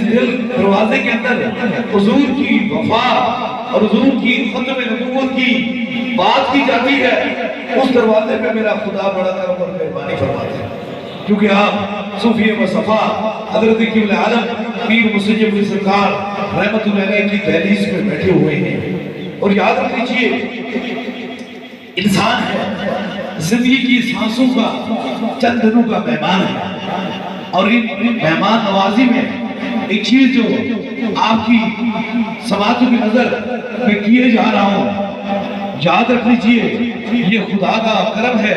دل دروازے کے اندر حضور کی وفا اور حضور کی ختم نبوت کی بات کی جاتی ہے، اس دروازے پہ میرا خدا بڑا کرم اور مہربانی فرماتا ہے، کیونکہ آپ صوفی مصطفیٰ حضرت قبلہ عالم پیر مسجد علی سرکار رحمت اللہ علیہ کی دہلیز پہ بیٹھے ہوئے ہیں۔ اور یاد رکھ لیجئے، انسان ہے زندگی کی سانسوں کا چند دنوں کا مہمان ہے، اور ان مہمان نوازی میں ایک چیز جو آپ کی سماعتوں کی نظر میں کیے جا رہا ہوں، یاد رکھ لیجئے یہ خدا کا کرم ہے،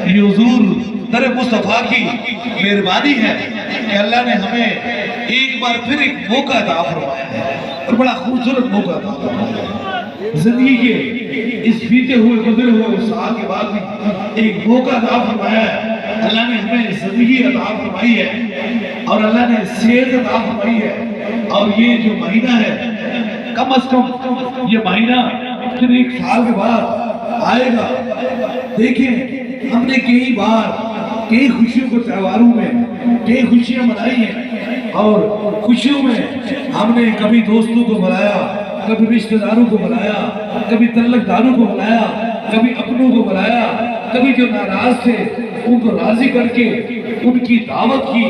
یہ حضور در مصطفیٰ کی مہربانی ہے کہ اللہ نے ہمیں ایک بار پھر ایک موقع عطا فرمایا ہے، اور بڑا خوبصورت موقع عطا فرمایا ہے۔ زندگی کے اس بیتے ہوئے گزرے ہوئے سال کے بعد بھی ایک موقع عطا فرمایا ہے۔ اللہ نے ہمیں زندگی عطا فرمائی ہے، اور اللہ نے صحت عطا فرمائی ہے، اور یہ جو مہینہ ہے کم از کم یہ مہینہ پھر ایک سال کے بعد آئے گا۔ دیکھیں ہم نے کئی بار کئی خوشیوں کے تہواروں میں کئی خوشیاں منائی ہیں، اور خوشیوں میں ہم نے کبھی دوستوں کو بلایا، کبھی رشتہ داروں کو بلایا، کبھی تعلق داروں کو بلایا، کبھی اپنوں کو بلایا، کبھی جو ناراض تھے ان کو راضی کر کے ان کی دعوت کی۔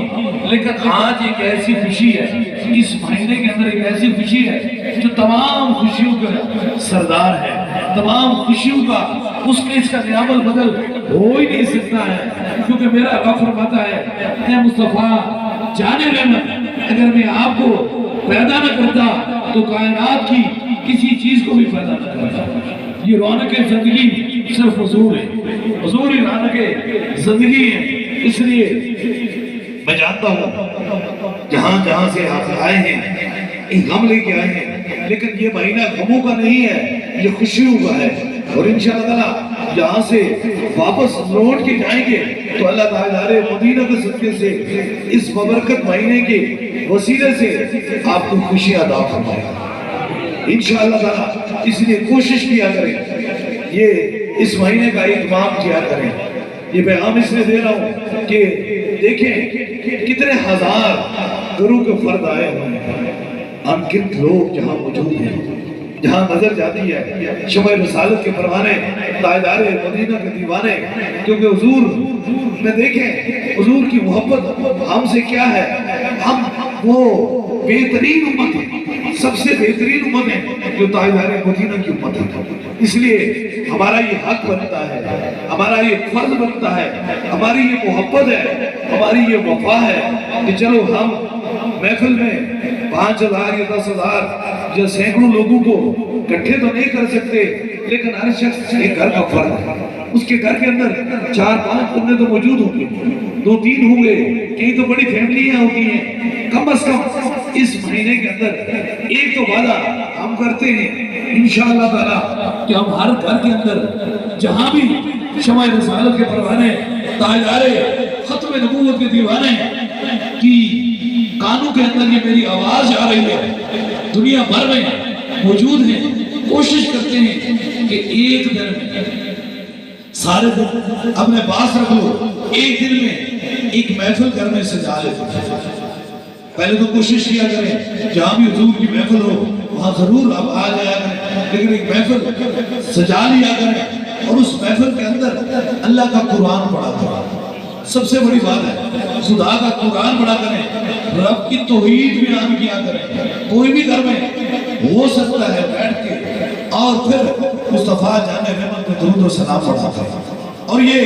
لیکن آج ایک ایسی خوشی ہے، اس مہینے کے اندر ایک ایسی خوشی ہے جو تمام خوشیوں کا سردار ہے، تمام خوشیوں کا اس کا نعمت بدل ہو ہی نہیں سکتا ہے، کیونکہ میرا رب فرماتا ہے اے مصطفیٰ جان رحمت، اگر میں آپ کو پیدا نہ کرتا تو کائنات کی کسی چیز کو بھی پیدا نہ کرتا۔ یہ رونق زندگی صرف حضور ہے، حضور ہی رونق زندگی ہے۔ اس لیے میں جانتا ہوں جہاں جہاں سے آپ آئے ہیں ایک غم لے کے آئے ہیں، لیکن یہ مہینہ غموں کا نہیں ہے، یہ خوشیوں کا ہے، اور انشاءاللہ جہاں سے واپس لوٹ کے جائیں گے تو اللہ تعالیٰ مدینہ کے صدقے سے اس ببرکت مہینے کے وسیلے سے آپ کو خوشیاں عطا فرمائے انشاءاللہ تعالیٰ۔ اس لیے کوشش کیا کریں، یہ اس مہینے کا اہتمام کیا کریں۔ یہ پیغام اس لیے دے رہا ہوں کہ دیکھیں کتنے ہزار گروہ کے فرد آئے ہوئے ہیں، انگنت لوگ جہاں موجود ہیں، جہاں نظر جاتی ہے شمع رسالت کے پروانے، تاجدار مدینہ کے دیوانے، کیونکہ حضور میں دیکھیں حضور کی محبت ہم سے کیا ہے، ہم وہ بہترین امت ہیں، سب سے بہترین امت ہے جو تاجدار مدینہ کی امت ہے۔ اس لیے ہمارا یہ حق بنتا ہے، ہمارا یہ فرض بنتا ہے، ہماری یہ محبت ہے، ہماری یہ وفا ہے کہ چلو ہم محفل میں 5,000 یا 10,000 یا سینکڑوں لوگوں کو اکٹھے تو نہیں کر سکتے، لیکن ہر شخص ایک گھر کا فرد ہے، اس کے گھر کے اندر 4-5 بندے تو موجود ہوں گے، 2-3 ہوں گے، کہیں تو بڑی فیملیاں ہوتی ہیں۔ کم از کم اس مہینے کے اندر ایک تو وعدہ ہم کرتے ہیں انشاءاللہ تعالیٰ کہ ہم ہر گھر کے اندر جہاں بھی شمع رسالت کے پروانے، تاجدار ختم نبوت کے دیوانے کی کانوں کے اندر یہ میری آواز آ رہی ہے، دنیا بھر میں موجود ہیں، کوشش کرتے ہیں کہ ایک دن میں سارے دن اپنے پاس رکھو، ایک دن میں ایک محفل گھر میں سجا لے۔ پہلے تو کوشش کیا کریں جہاں بھی حضور کی محفل ہو وہاں ضرور آپ آ جایا کریں، لیکن ایک محفل سجا لیا کریں، اور اس محفل کے اندر اللہ کا قرآن پڑھا کریں۔ سب سے بڑی بات ہے خدا کا قرآن پڑھا کریں، رب کی توحید بیان کیا کریں۔ کوئی بھی گھر میں ہو سکتا ہے بیٹھ کے اور پھر مصطفیٰ جان رحمت پہ درود و سلام پڑھا کریں۔ اور یہ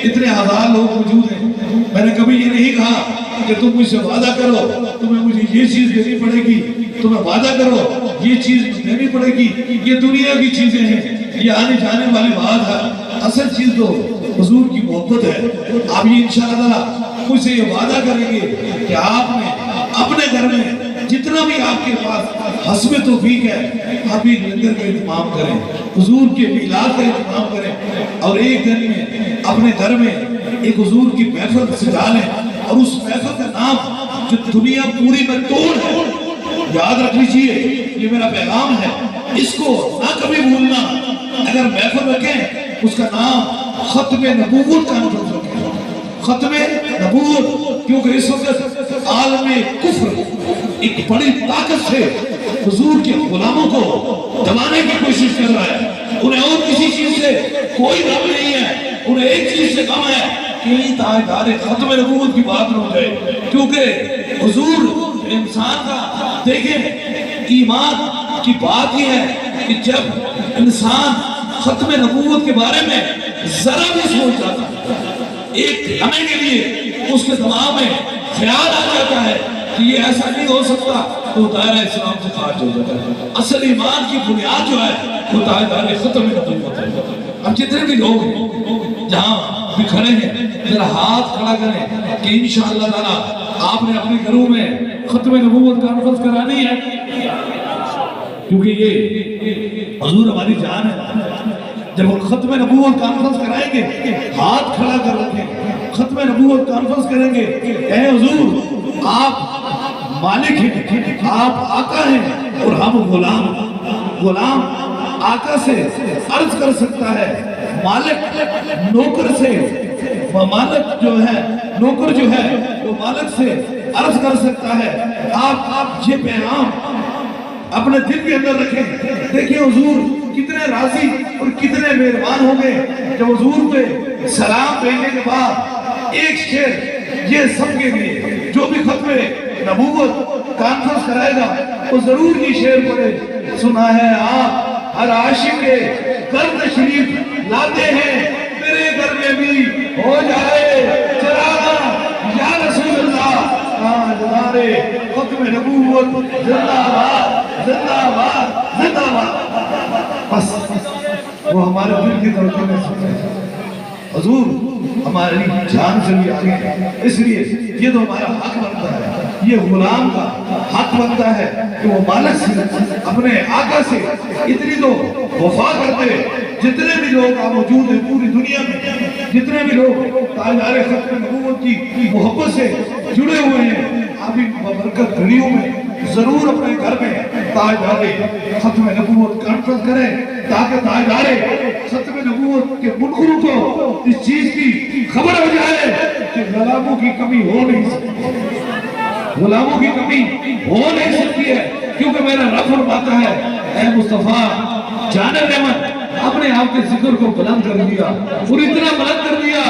اتنے ہزار لوگ موجود ہیں، میں نے کبھی یہ نہیں کہا کہ تم مجھ سے وعدہ کرو تمہیں مجھے یہ چیز دینی پڑے گی، تمہیں وعدہ کرو یہ چیز دینی پڑے گی، یہ دنیا کی چیزیں ہیں، یہ آنے جانے والی بات ہے، اصل چیز تو حضور کی محبت ہے۔ آپ یہ انشاءاللہ مجھ سے یہ وعدہ کریں گے کہ آپ نے اپنے گھر میں جتنا بھی آپ کے پاس حسب توفیق ہے آپ ایک لنگر کا اہتمام کریں، حضور کے میلاد کا اہتمام کریں، اور ایک دن میں اپنے گھر میں ایک حضور کی محفل سجا لیں، اور اس محفل کا نام جو دنیا پوری میں توڑ ہے، یاد رکھ لیجئے یہ میرا پیغام ہے، اس کو نہ کبھی بھولنا۔ اگر محفل رکھیں اس کا نام ختم نبوت کانفرنس رکھیں، ختم نبوت، کیونکہ اس وقت عالم کفر ایک بڑی طاقت سے حضور کے غلاموں کو دبانے کی کوشش کر رہا ہے. انہیں اور کسی چیز سے کوئی غم نہیں ہے, انہیں ایک چیز سے غم ہے کہ یہ تاجدار ختم نبوت کی بات نہ ہو جائے. کیونکہ حضور انسان کا دیکھیں ایمان کی بات یہ ہے کہ جب انسان ختم نبوت کے بارے میں ذرا بھی سوچ جاتا ہے, ایک لمحے کے لیے اس کے دماغ میں خیال آ جاتا ہے کہ یہ ایسا نہیں ہو سکتا, تو دائرہ اسلام سے خارج ہو جاتا ہے. اصل ایمان کی بنیاد جو ہے وہ دائرہ ختم نبوت ہے. اب جتنے بھی لوگ ہیں جہاں بھی کھڑے ہیں ذرا ہاتھ کھڑا کریں کہ انشاءاللہ تعالیٰ آپ نے اپنے گھروں میں ختم نبوت کانفرنس کرانی ہے, کیونکہ یہ حضور ہماری جان ہے. جب ہم ختم نبوت کانفرنس کرائیں گے ہاتھ کھڑا کر رکھیں, ختم نبوت کانفرنس کریں گے, اے حضور آپ مالک ہیں, آپ آقا ہیں اور ہم غلام. غلام آقا سے عرض کر سکتا ہے, مالک نوکر سے, مالک جو ہے نوکر جو ہے وہ مالک سے عرض کر سکتا ہے. آپ یہ پیغام اپنے دل کے اندر رکھیں. دیکھیں حضور کتنے راضی اور کتنے مہربان ہوں گے جب حضور پہ سلام بھیجنے کے بعد ایک شعر یہ سب کے لیے جو بھی ختم نبوت کانفرنس کرائے گا وہ ضرور یہ شعر پڑھے. سنا ہے آپ ہر عاشق کے گھر تشریف لاتے ہیں, میرے گھر میں بھی ہو جائے چراغاں یا رسول اللہ. تاجدار ختم نبوت زندہ باد زندہ باد زندہ باد. بس وہ ہمارے دل کی طرف میں سن رہے حضور ہماری جان سے بھی آگے ہیں, اس لیے یہ تو ہمارا حق بنتا ہے, یہ غلام کا حق بنتا ہے کہ وہ مالک سے اپنے آقا سے اتنی تو وفا کرتے. جتنے بھی لوگ موجود ہیں پوری دنیا میں, جتنے بھی لوگ تاجدار ختم نبوت کی محبت سے جڑے ہوئے ہیں, آپ ان برکت گھڑیوں میں ضرور اپنے گھر میں تاجدار ختم نبوت کانفرنس کریں تاکہ تاجدار ختم نبوت کے منکروں کو اس چیز کی خبر ہو جائے کہ غلاموں کی کمی ہو نہیں سکتی, غلاموں کی کمی ہو نہیں سکتی ہے. کیونکہ میرا رب فرماتا ہے, اے مصطفیٰ جان نعمت آپ نے آپ کے ذکر کو بلند کر دیا اور اتنا بلند کر دیا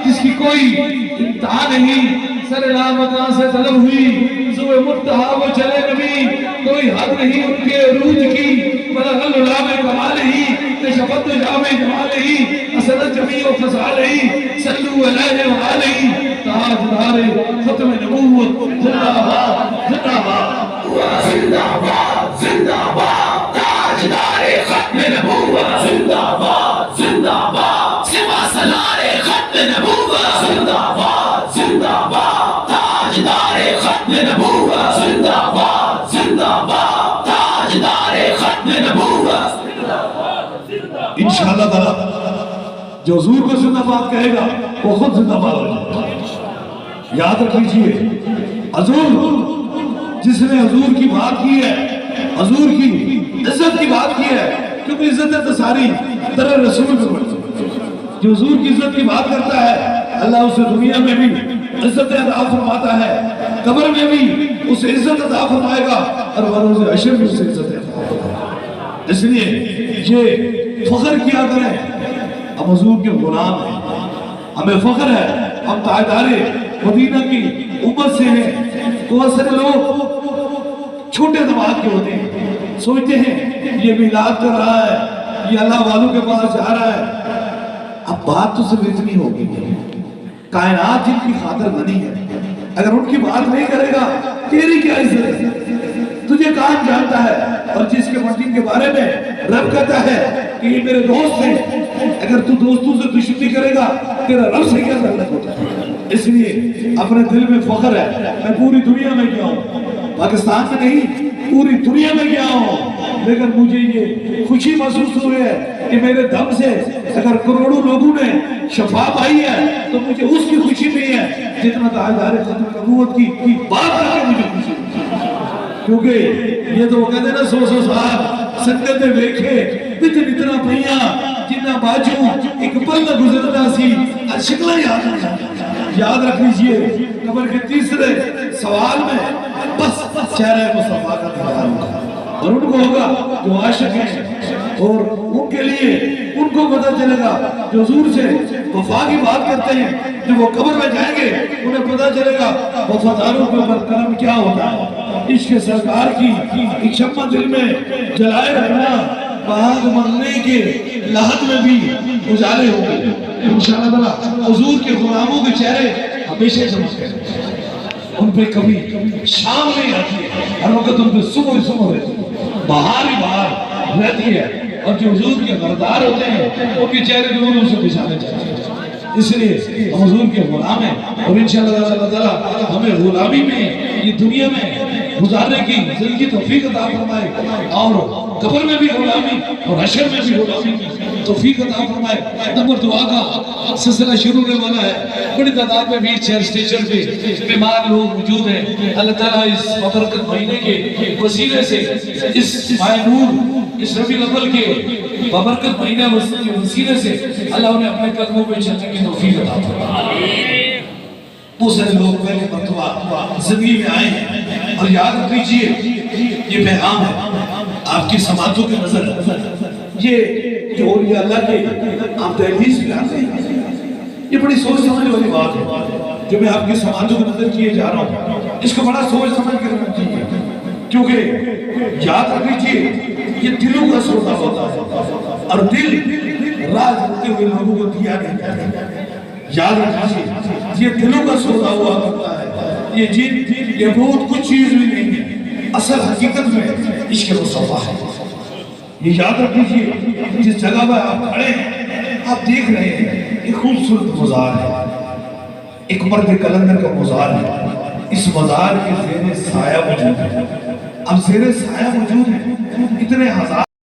جس کی کوئی انتہا نہیں. سر مکان سے طلب ہوئی صبح منتہا وہ چلے نبی, کوئی حد نہیں ان کے عروج کی. بلغ العلام کمال ہی تشفت جامع جمال ہی اصل جمیع و فضال ہی صلو علیہ وآلہ. تاجدار ختم نبوت زندہ باد زندہ باد زندہ باد زندہ باد. تاجدار ختم نبوت زندہ باد زندہ باد. سوا سالار ختم نبوت زندہ باد زندہ باد. تاجدار ختم نبوت زندہ باد زندہ باد. تاجدار ختم نبوت انشاءاللہ تعالی جو حضور کو زندہ باد کہے گا وہ خود زندہ باد ہو جائے گا. یاد رکھ لیجئے حضور جس نے حضور کی بات کی ہے, حضور کی عزت کی بات کی ہے, کیونکہ عزت ہے تو ساری در رسول میں پڑتی. جو حضور کی عزت کی بات کرتا ہے اللہ اسے دنیا میں بھی عزت عطا فرماتا ہے, قبر میں بھی اسے عزت عطا فرمائے گا اور بروز حشر میں اسے عزت عطا فرمائے گا. اس لیے یہ فخر کیا کریں ہم حضور کے غلام ہیں, ہمیں فخر ہے ہم تاجدار مدینہ کی امت سے ہیں. بہت سارے لوگ چھوٹے دماغ کے ہوتے ہیں, سوچتے ہیں یہ میلاد کر رہا ہے, یہ اللہ والوں کے پاس جا رہا ہے. اب بات تو صرف اتنی ہوگی, کائنات جن کی خاطر بنی ہے اگر ان کی بات نہیں کرے گا تیری کیا عزت ہے؟ تجھے کام جانتا ہے, اور جس کے مسجد کے بارے میں رب کہتا ہے کہ یہ میرے دوست ہیں, اگر تو دوستوں سے دشمنی کرے گا تیرا رب سے کیا تعلق ہوتا ہے؟ اس لیے اپنے دل میں فخر ہے, میں پوری دنیا میں گیا ہوں, پاکستان میں نہیں پوری دنیا میں گیا ہوں, لیکن مجھے یہ خوشی محسوس ہوئی ہے کہ میرے دم سے اگر کروڑوں لوگوں نے شفا پائی ہے تو مجھے اس کی خوشی نہیں ہے جتنا تاجدار ختم نبوت کی بات کر کے مجھے خوشی. کیونکہ یہ تو وہ کہتے ہیں نا 100 صاحب سنگتیں دیکھے اتنا اتنا پہیاں جنہ باجوں ایک پل نہ گزرتا سی شکلہ یاد رکھ لیجئے. قبر کے تیسرے سوال میں بس چہرہ مصطفیٰ کا دیدار ہوگا، اور ان کو ہوگا جو عاشق ہیں، اور ان کے لیے ان کو پتہ چلے گا جو حضور سے وفا کی بات کرتے ہیں، جو وہ قبر میں جائیں گے انہیں پتہ چلے گا وفاداروں کے اوپر کرم کیا ہوتا ہے۔ عشق سرکار کی ایک شمع دل میں جلائے رکھنا، بعد مرنے کے لحظ میں بھی اجالے ہوں گے انشاءاللہ تعالیٰ۔ حضور کے غلاموں کے چہرے ہمیشہ چمکتے ہیں، ان پہ کبھی شام نہیں آتی ہے، ہر وقت ان پہ صبح صبح رہتی ہے، بہار ہی بہار رہتی ہے، اور جو حضور کے غردار ہوتے ہیں ان کے چہرے نوروں سے بچھانے چاہتے ہیں۔ اس لیے ہم حضور کے غلام ہیں، اور انشاءاللہ اللہ تعالیٰ ہمیں غلامی میں یہ دنیا میں گزارنے کی زندگی توفیق عطا فرمائے، اور قبر میں بھی غلامی اور حشر میں بھی غلامی کی توفیق عطا فرمائے۔ نمبر دعا کا سلسلہ شروع ہونے والا ہے، بڑی تعداد میں ویل چیئر اسٹیشن پہ بیمار لوگ موجود ہیں۔ اللہ تعالیٰ اس بابرکت مہینے کے وسیلے سے، اس ماہ نور، اس ربیع الاول کے بابرکت مہینے کے وسیلے سے اللہ انہیں اپنے قدموں پہ چلنے کی توفیق عطا فرمائے۔ وہ سارے لوگ پہلے مرتبہ زندگی میں آئے ہیں، اور یاد رکھ لیجئے یہ پیغام ہے آپ کی سماعتوں کے نظر، یہ جو اولیاء اللہ کے آپ تحدیث میں آتے ہیں، یہ بڑی سوچ سمجھ والی بات ہے جو میں آپ کی سماعتوں کے نظر کیے جا رہا ہوں۔ اس کو بڑا سوچ سمجھ کے رکھنا چاہیے، کیونکہ یاد رکھ لیجئے یہ دلوں کا سودا ہوتا ہے، اور دل راز رکھتے ہوئے لوگوں کو دیا نہیں جاتا۔ یاد رکھیے یہ دلوں کا سودا ہوا کرتا ہے، یہ جن یہ بہت کچھ چیز بھی نہیں ہے، اصل حقیقت میں عشق مصطفیٰ ہے۔ یہ یاد رکھ لیجئے جس جگہ پر آپ کھڑے ہیں، آپ دیکھ رہے ہیں ایک خوبصورت مزار ہے، ایک مرد کلندر کا مزار ہے، اس مزار کے زیر سایہ موجود ہے۔ اب زیر سایہ موجود ہے، اتنے ہزار